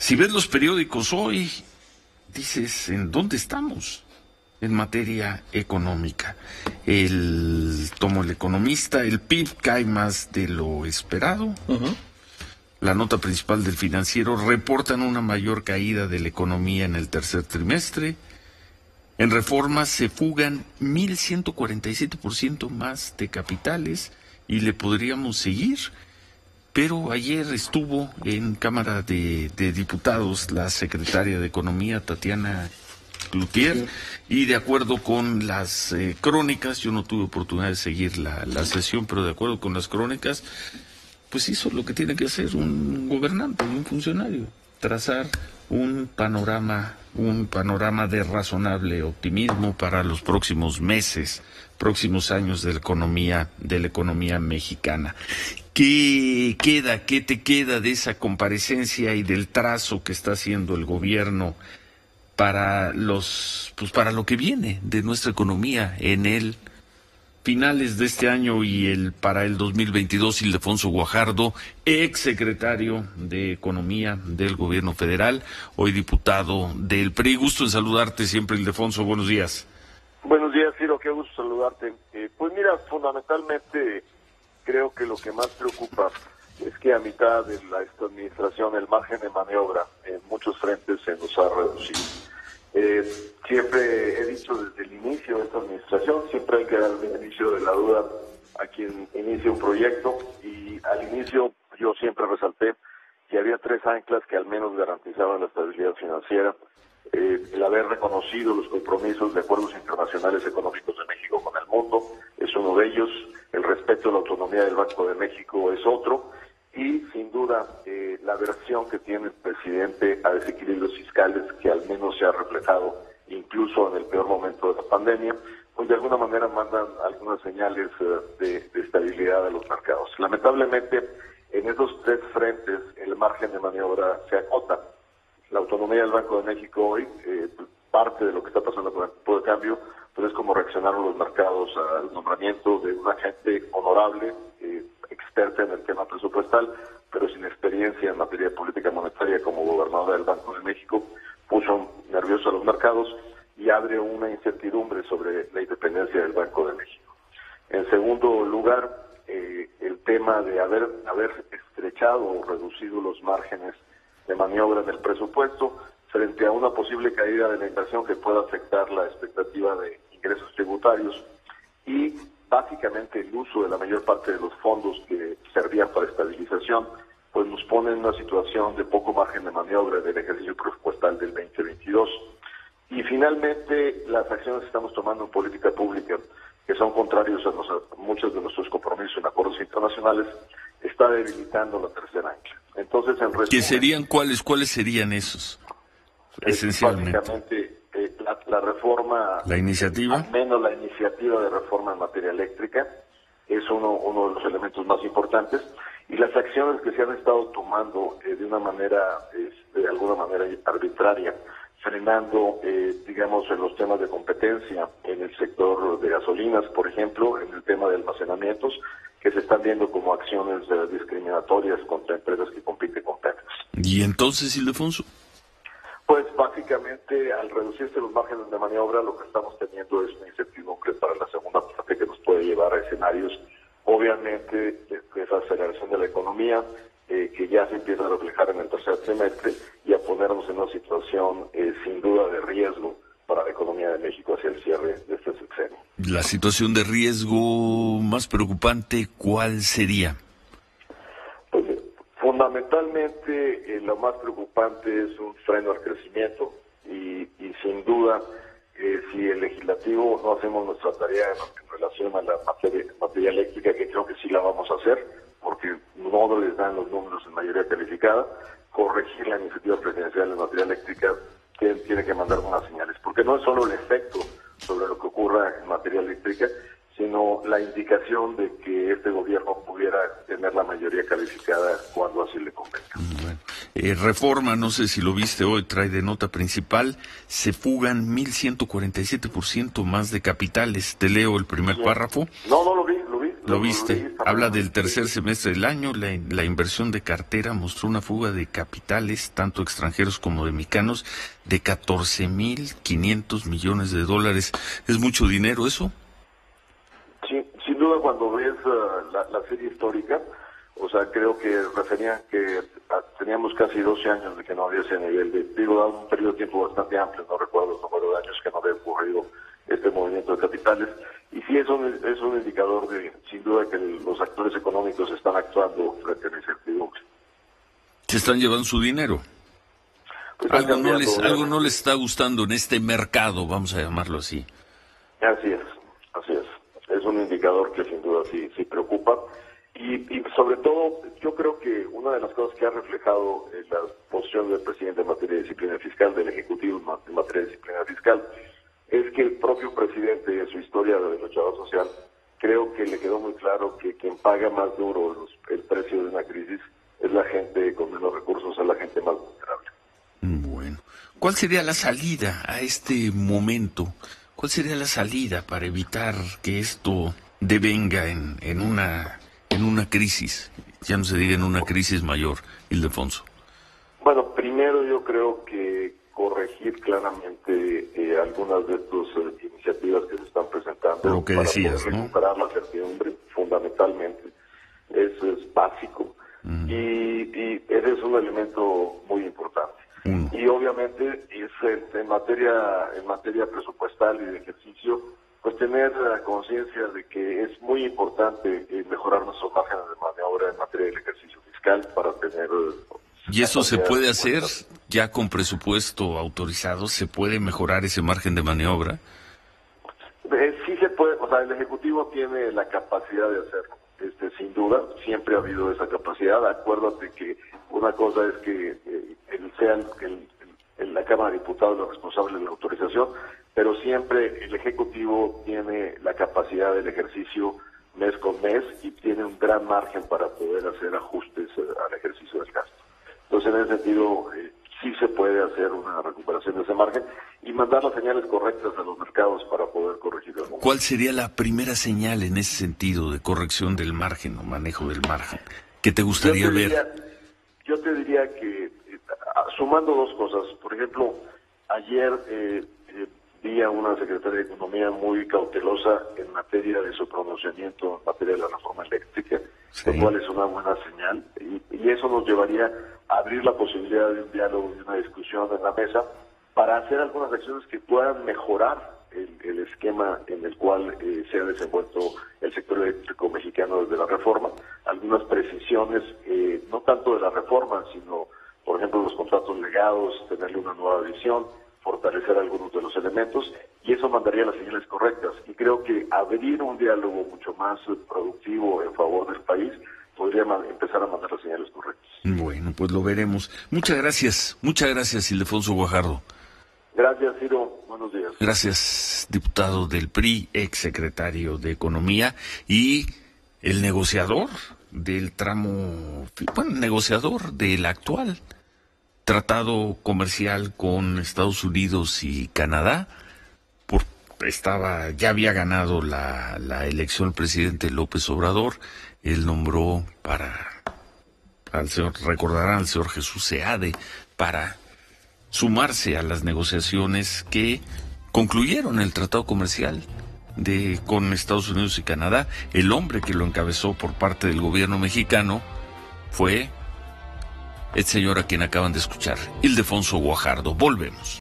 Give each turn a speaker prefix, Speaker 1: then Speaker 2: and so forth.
Speaker 1: Si ves los periódicos hoy, dices, ¿en dónde estamos en materia económica? Tomo El Economista, el PIB cae más de lo esperado. La nota principal del Financiero reportan una mayor caída de la economía en el tercer trimestre. En Reforma se fugan 1,147% más de capitales y le podríamos seguir. Pero ayer estuvo en Cámara de Diputados la secretaria de Economía, Tatiana Cloutier, y de acuerdo con las crónicas, yo no tuve oportunidad de seguir la sesión, pero de acuerdo con las crónicas, pues hizo lo que tiene que hacer un gobernante, un funcionario, trazar un panorama de razonable optimismo para los próximos meses, próximos años de la economía mexicana. ¿Qué te queda de esa comparecencia y del trazo que está haciendo el gobierno para para lo que viene de nuestra economía en el finales de este año y para el 2022? Ildefonso Guajardo, ex secretario de Economía del Gobierno Federal, hoy diputado del PRI. Gusto en saludarte siempre, Ildefonso. Buenos días.
Speaker 2: Buenos días, Ciro. Qué gusto saludarte. Pues mira, fundamentalmente creo que lo que más preocupa es que a mitad de esta administración el margen de maniobra en muchos frentes se nos ha reducido. Siempre he dicho desde el inicio de esta administración, siempre hay que dar el beneficio de la duda a quien inicia un proyecto, y al inicio yo siempre resalté que había 3 anclas que al menos garantizaban la estabilidad financiera: el haber reconocido los compromisos de acuerdos internacionales económicos de México con el mundo es uno de ellos, el respeto a la autonomía del Banco de México es otro, y sin duda la aversión que tiene el presidente a desequilibrios fiscales, que al menos se ha reflejado incluso en el peor momento de la pandemia, pues de alguna manera mandan algunas señales de estabilidad a los mercados. Lamentablemente, en esos 3 frentes el margen de maniobra se acota. La autonomía del Banco de México hoy, parte de lo que está pasando con el tipo de cambio, pues es como reaccionaron los mercados al nombramiento de una gente honorable, experta en el tema presupuestal, pero sin experiencia en materia de política monetaria como gobernadora del Banco de México, puso nerviosos a los mercados y abre una incertidumbre sobre la independencia del Banco de México. En segundo lugar, el tema de haber estrechado o reducido los márgenes de maniobra en el presupuesto frente a una posible caída de la inversión que pueda afectar la expectativa de ingresos tributarios, y básicamente el uso de la mayor parte de los fondos que servían para estabilización, pues nos pone en una situación de poco margen de maniobra del ejercicio presupuestal del 2022. Y finalmente, las acciones que estamos tomando en política pública, que son contrarios a muchos de nuestros compromisos en acuerdos internacionales, está debilitando la tercera ancla. Entonces, en resumen,
Speaker 1: ¿Cuáles serían esos? Esencialmente.
Speaker 2: Básicamente, la reforma,
Speaker 1: la iniciativa,
Speaker 2: al menos la iniciativa de reforma en materia eléctrica, es uno de los elementos más importantes, y las acciones que se han estado tomando de alguna manera arbitraria, frenando, digamos, en los temas de competencia en el sector de gasolinas, por ejemplo, en el tema de almacenamientos, que se están viendo como acciones discriminatorias contra empresas que compiten con Pemex.
Speaker 1: ¿Y entonces, Ildefonso?
Speaker 2: Pues básicamente, al reducirse los márgenes de maniobra, lo que estamos teniendo es una incertidumbre para la segunda parte que nos puede llevar a escenarios, obviamente, de desaceleración de la economía, que ya se empieza a reflejar en el tercer trimestre, y a ponernos en una situación sin duda de riesgo para la economía de México hacia el cierre de este sexenio.
Speaker 1: La situación de riesgo más preocupante, ¿cuál sería?
Speaker 2: Pues, fundamentalmente, lo más preocupante es un freno al crecimiento, y sin duda, si el legislativo no hacemos nuestra tarea en relación a la materia eléctrica, que creo que sí la vamos a hacer, porque no les dan los números en mayoría calificada, corregir la iniciativa presidencial en materia eléctrica tiene que mandar unas señales, porque no es solo el efecto sobre lo que ocurra en materia eléctrica, sino la indicación de que este gobierno pudiera tener la mayoría calificada cuando así le convenga.
Speaker 1: Bueno. Reforma, no sé si lo viste hoy, trae de nota principal, se fugan 1,147% más de capitales. Te leo el primer párrafo.
Speaker 2: No lo vi.
Speaker 1: ¿Lo viste? Habla del tercer semestre del año. La inversión de cartera mostró una fuga de capitales, tanto extranjeros como de mexicanos, de 14,500 millones de dólares. ¿Es mucho dinero eso?
Speaker 2: Sí, sin duda cuando ves la serie histórica, o sea, creo que referían que teníamos casi 12 años de que no había ese nivel de, digo, un periodo de tiempo bastante amplio, no recuerdo el número de años que no había ocurrido este movimiento de capitales. Y sí es un indicador de, sin duda, que los actores económicos están actuando frente a la incertidumbre.
Speaker 1: Se están llevando su dinero. Pues algo no les está gustando en este mercado, vamos a llamarlo así.
Speaker 2: Así es. Es un indicador que sin duda sí preocupa. Y sobre todo, yo creo que una de las cosas que ha reflejado la posición del presidente en materia de disciplina fiscal, del Ejecutivo en materia de disciplina fiscal, es que el propio presidente, en su historia de luchador social, creo que le quedó muy claro que quien paga más duro el precio de una crisis es la gente con menos recursos, es la gente más vulnerable.
Speaker 1: Bueno, ¿cuál sería la salida a este momento? ¿Cuál sería la salida para evitar que esto devenga en una crisis? Ya no se diga en una crisis mayor, Ildefonso.
Speaker 2: Bueno, primero yo creo que corregir claramente algunas de estas iniciativas que se están presentando.
Speaker 1: Lo que decías,
Speaker 2: para recuperar la certidumbre, fundamentalmente. Eso es básico. Y ese es un elemento muy importante. Y obviamente es en materia presupuestal y de ejercicio, pues tener la conciencia de que es muy importante mejorar nuestros márgenes de maniobra en materia del ejercicio fiscal para tener...
Speaker 1: ¿Y eso se puede hacer ya con presupuesto autorizado? ¿Se puede mejorar ese margen de maniobra?
Speaker 2: Sí se puede, o sea, el Ejecutivo tiene la capacidad de hacerlo, sin duda, siempre ha habido esa capacidad. Acuérdate que una cosa es que la Cámara de Diputados los responsables de la autorización, pero siempre el Ejecutivo tiene la capacidad del ejercicio mes con mes y tiene un gran margen para poder hacer ajustes al ejercicio del gasto. Entonces, en ese sentido, sí se puede hacer una recuperación de ese margen y mandar las señales correctas a los mercados para poder corregirlo.
Speaker 1: ¿Cuál sería la primera señal en ese sentido de corrección del margen o manejo del margen? ¿Qué te gustaría ver?
Speaker 2: Yo te diría que, sumando dos cosas, por ejemplo, ayer vi a una secretaria de Economía muy cautelosa en materia de su pronunciamiento, en materia de la reforma eléctrica, lo cual es una buena señal, y eso nos llevaría a abrir la posibilidad de un diálogo y una discusión en la mesa para hacer algunas acciones que puedan mejorar el esquema en el cual se ha desenvuelto el sector eléctrico mexicano desde la reforma, algunas precisiones, no tanto de la reforma, sino, por ejemplo, los contratos legados, tenerle una nueva visión, fortalecer algunos de los elementos, y eso mandaría las señales correctas. Y creo que abrir un diálogo mucho más productivo en favor del país podría empezar a mandar las señales correctas.
Speaker 1: Bueno, pues lo veremos. Muchas gracias, Ildefonso Guajardo.
Speaker 2: Gracias, Ciro. Buenos días.
Speaker 1: Gracias, diputado del PRI, exsecretario de Economía y el negociador del negociador del actual tratado comercial con Estados Unidos y Canadá. Ya había ganado la elección el presidente López Obrador. Él nombró recordarán al señor Jesús Seade para sumarse a las negociaciones que concluyeron el tratado comercial con Estados Unidos y Canadá. El hombre que lo encabezó por parte del gobierno mexicano fue el señor a quien acaban de escuchar, Ildefonso Guajardo. Volvemos.